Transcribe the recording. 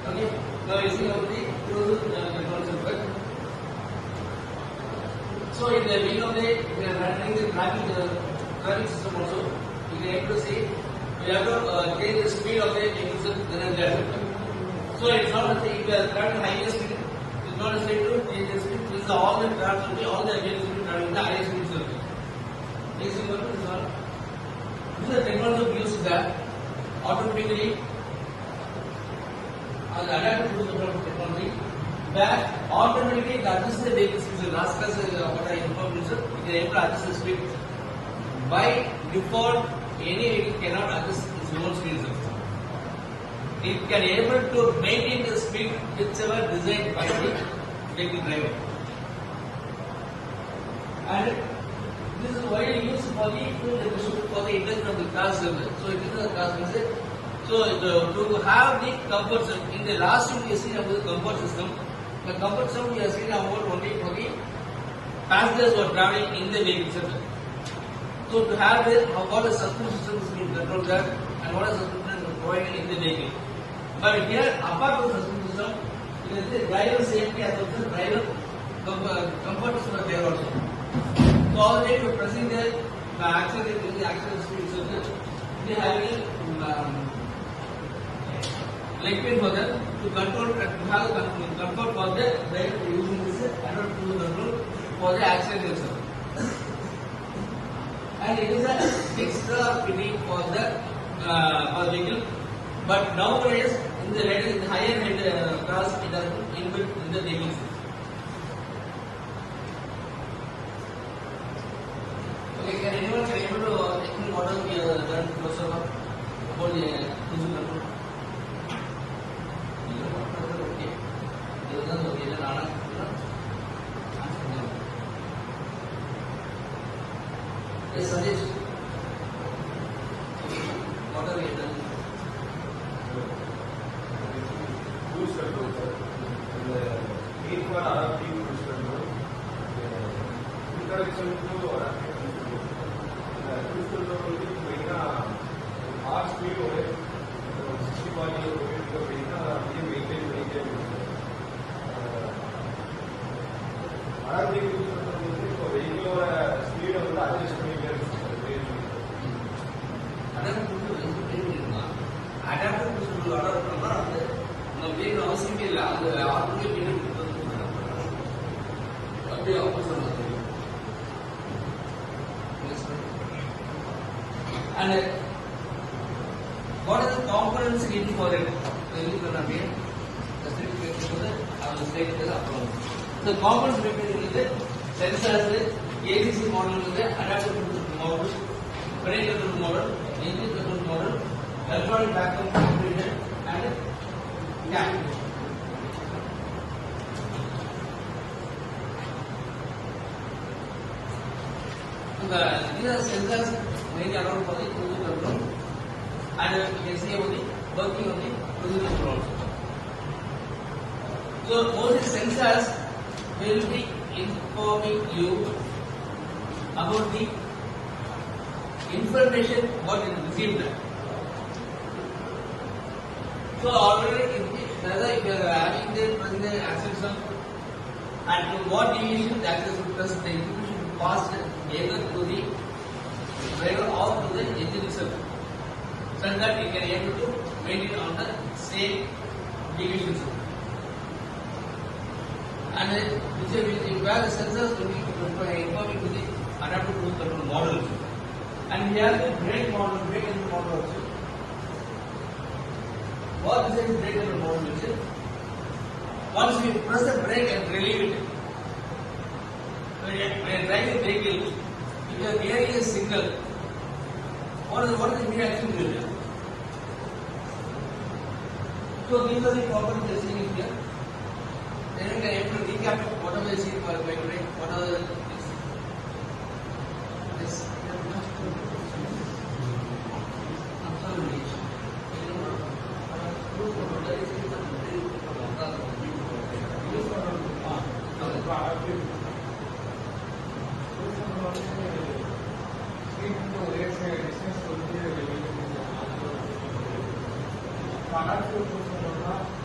Okay. Now you see how the closed control circuit. So in the wing of the we are running the traffic system also. You can able to see we have to change the speed of the vehicle then and there. So it's not necessary if you are traveling higher speed. It's not necessary to change the speed. This is all the traffic will be all the vehicles will be traveling the higher speed circuit. Next example is all. This is the technology we use that automatically the adaptive cruise control technology that automatically adjusts the vehicle speed. Last class what I informed you, sir, you can able to adjust the speed. By default, any vehicle cannot adjust its own speed. It can able to maintain the speed whichever designed by the vehicle driver. And this is widely used for the fuel efficiency for the engine of the car service. So it is a car service. So to have the comfort system, in the last unit we have seen about the comfort system. The comfort system we have seen about only for the passengers who are traveling in the vehicle. So to have the what a suspension system is being controlled there and what a suspension is provided in the vehicle. But here, apart from the suspension system, it is the driver safety as well as the driver comfort system are there also. So all the way to pressing the accelerator speed circuit, we are having leg pin for them to control and to have comfort for the driver using this adaptive cruise control for the accelerator. And it is a fixed fitting for the vehicle. But nowadays, in the higher head cars, it has been inbuilt in the vehicle. Okay, can anyone be able to explain what are we done closer about the cruise control? Yes, Sandesh. What are we done? Cruise control, sir. Need for adaptive cruise control. Introduction to adaptive cruise control. Cruise control will be hard speed over 60 km maintain. Adaptive cruise control will be vehicle speed of the adjustment. Adaptive cruise control நம்ம வேறு அவசியமே இல்லை அது automatic அப்படியே opposite and what are the components needed for it? The components represented sensors, ACC model, adaptive cruise model, brake control model, engine control model, electronic backup computer, and cam. These are sensors mainly around for the cruise control, and you can see about the working of the cruise control also. So those sensors will be informing you about the information what is received. So already whether if you are having the access system and to what deviation the access system the information will pass either to the driver or to the engine itself, so that you can able to maintain on the same deviation system. And where the sensors will be informing to the adaptive cruise control model. And we have the brake model, brake control model also. What is the brake control model means? Once we press the brake and relieve it, when you are driving the vehicle, if you are hearing a signal, what is the reaction you will? So these are the problems we are seeing here. Then we can able to recap whatever we see by today, what are the things. Yes. Absolutely.